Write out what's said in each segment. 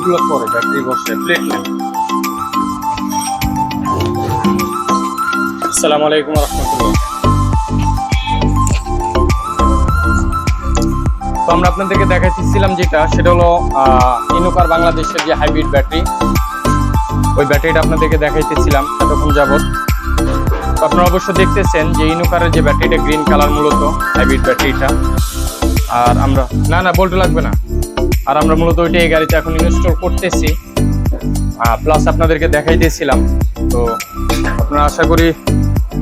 এগুলো পরে ব্যাটারি বসে প্লেট নেন। আসসালামু আলাইকুম রহমতুল্লাহ। তো আমরা আপনাদেরকে দেখাইতেছিলাম যেটা, সেটা হলো ইনোকার বাংলাদেশের যে হাইব্রিড ব্যাটারি, ওই ব্যাটারিটা আপনাদেরকে দেখাইতেছিলাম এতক্ষণ যাবত। তো আপনারা অবশ্য দেখতেছেন যে ইনোকারের যে ব্যাটারিটা গ্রিন কালার, মূলত হাইব্রিড ব্যাটারিটা। আর আমরা না বলতে লাগবে না। আর আমরা মূলত ওইটা এই গাড়িতে এখন ইনস্টল করতেছি, প্লাস আপনাদেরকে দেখাইতেছিলাম। তো আপনারা আশা করি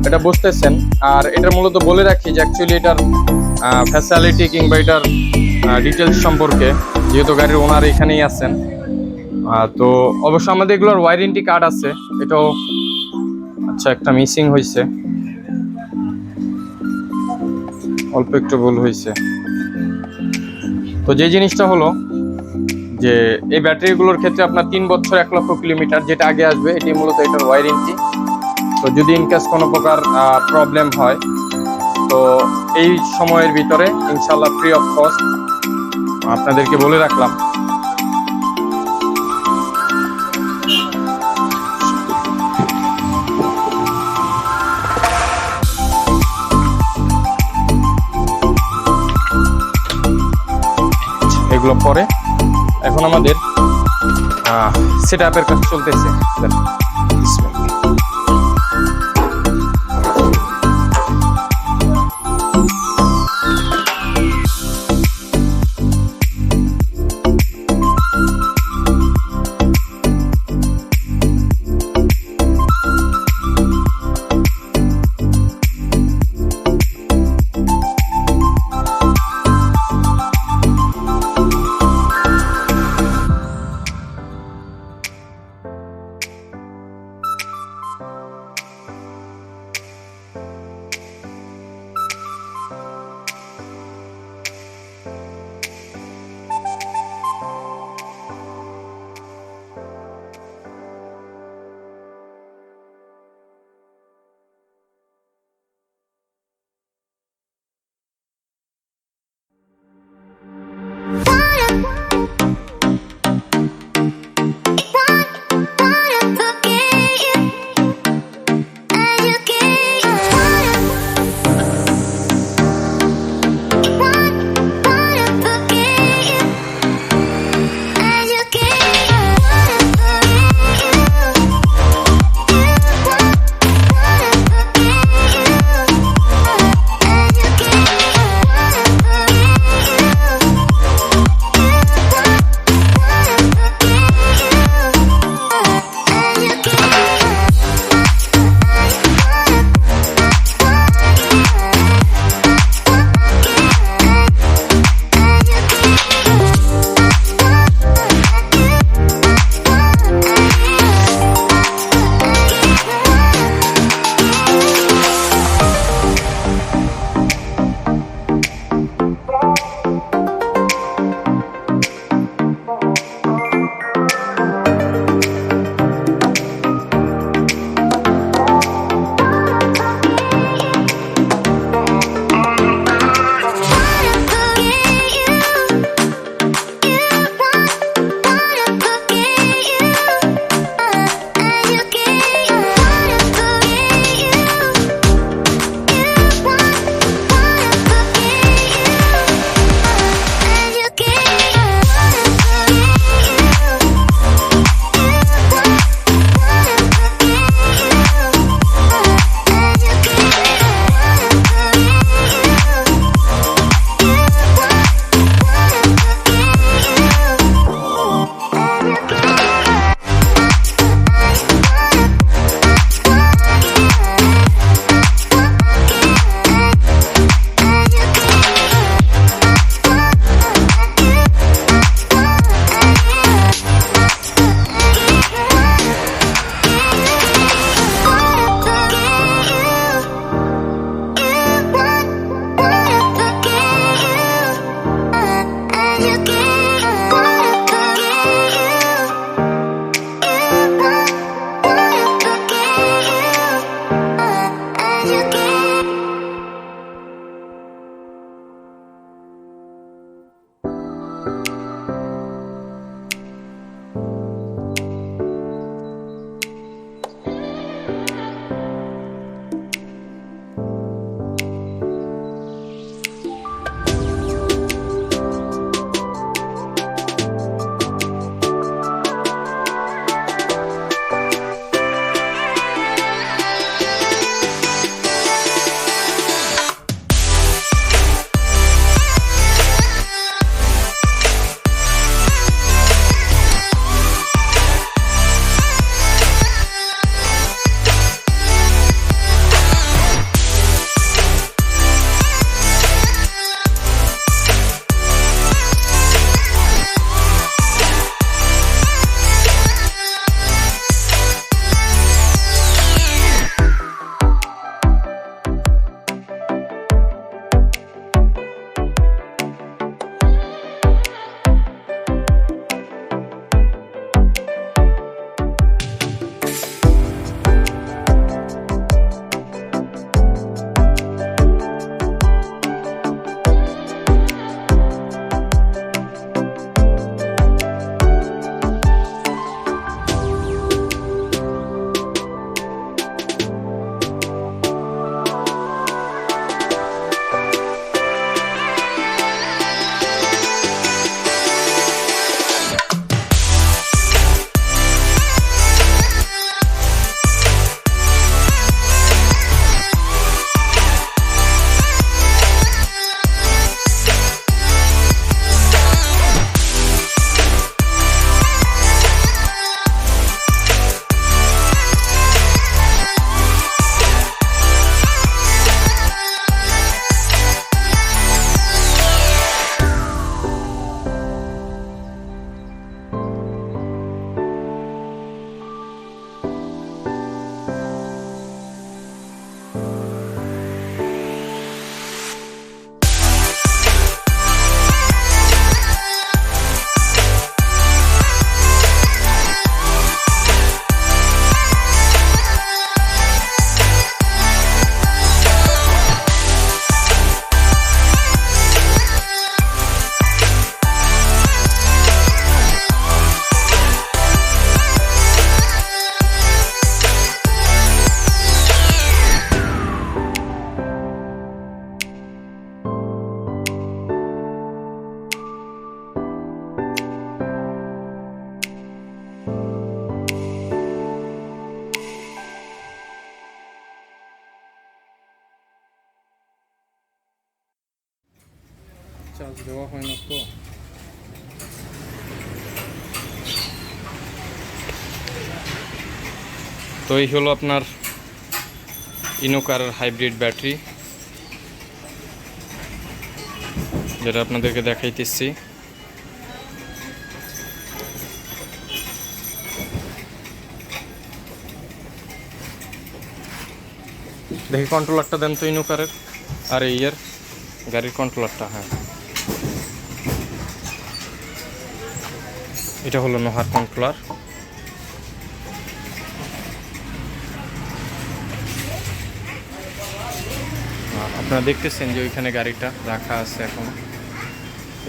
এটা বুঝতেছেন। আর এটা মূলত বলে রাখি যে অ্যাকচুয়ালি এটার ফ্যাসিলিটি কিংবা এটার ডিটেলস সম্পর্কে, যেহেতু গাড়ির ওনার এখানেই আছেন। তো অবশ্য আমাদের এগুলোর ওয়ারেন্টি কার্ড আছে। এটাও আচ্ছা একটা মিসিং হয়েছে, অল্প একটু ভুল হয়েছে। তো যে জিনিসটা হলো যে এই ব্যাটারিগুলোর ক্ষেত্রে আপনার 3 বছর 1 লক্ষ কিলোমিটার যেটা আগে আসবে, এটি মূলত এটার ওয়ারেন্টি। তো যদি ইনকেস কোনো প্রকার প্রবলেম হয়, তো এই সময়ের ভিতরে ইনশাল্লাহ ফ্রি অফ কস্ট আপনাদেরকে বলে রাখলাম। এগুলো পরে এখন আমাদের সেট আপের কাজ চলতেছে। চার্জ দেওয়া হয় না তো। তো এই হলো আপনার ইনোকার হাইব্রিড ব্যাটারি, যেটা আপনাদেরকে দেখাইতেছি। দেখি কন্ট্রোলারটা দেন তো ইনোকারের, আর এই গাড়ির কন্ট্রোলারটা। হ্যাঁ, এটা হলো নোহার কন্ট্রোলার। আপনারা দেখতেছেন যে ওইখানে গাড়িটা রাখা আছে এখন।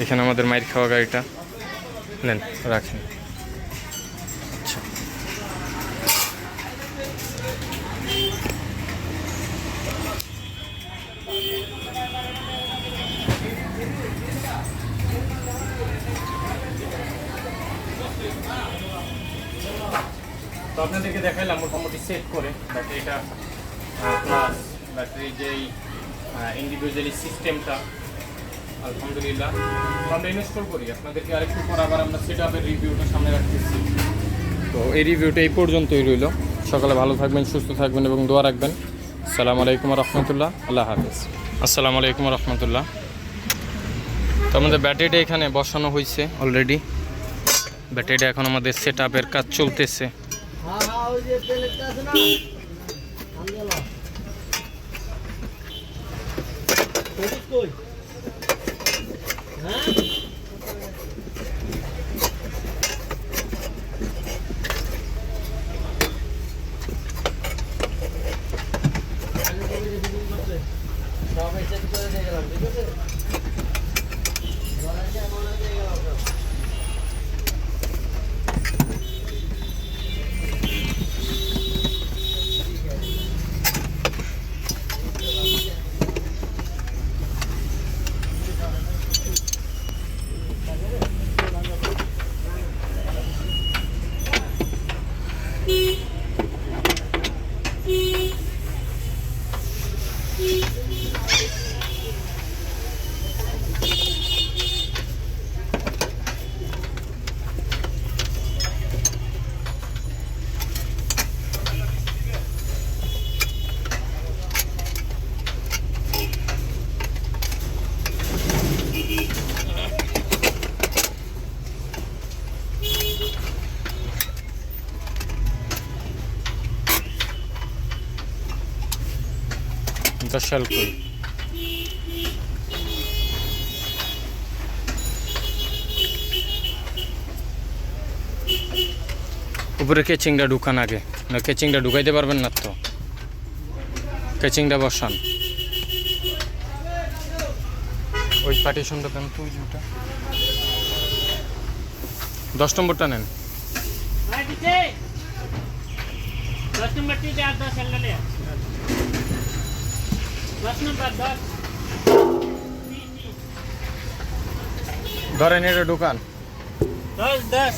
এখানে আমাদের মাইর খাওয়া গাড়িটা নেন, রাখেন। আচ্ছা, তো আপনাদেরকে দেখাইলাম মোটামুটি সেট করে ব্যাটারিটা, প্লাস ব্যাটারির যেই ইন্ডিভিজুয়ালি সিস্টেমটা। আলহামদুলিল্লাহ আমরা ইনস্টল করি। আপনাদেরকে আরেকটু পর আবার আমরা সেট আপের রিভিউটা সামনে রাখতেছি। তো এই রিভিউটা এই পর্যন্তই রইল। সকালে ভালো থাকবেন, সুস্থ থাকবেন এবং দোয়া রাখবেন। আসসালামু আলাইকুম রহমতুল্লাহ, আল্লাহ হাফেজ। আসসালামু আলাইকুম রহমতুল্লাহ। তো আমাদের ব্যাটারিটা এখানে বসানো হয়েছে অলরেডি। ব্যাটারিটা এখন আমাদের সেট আপের কাজ চলতেছে। দশাল কই উপরে কেচিংটা ঢুকান আগে, না কেচিংটা ঢুকাইতে পারবেন না তো, কেচিংটা বসান। ওই পার্টিশনটা দেন তো, ওইটা 10 নম্বরটা নেন। 10 নম্বর 10 নম্বর ধরেন এটা ঢুকান। 10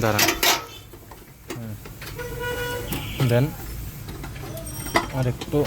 দাঁড়ান, দেন আর একটু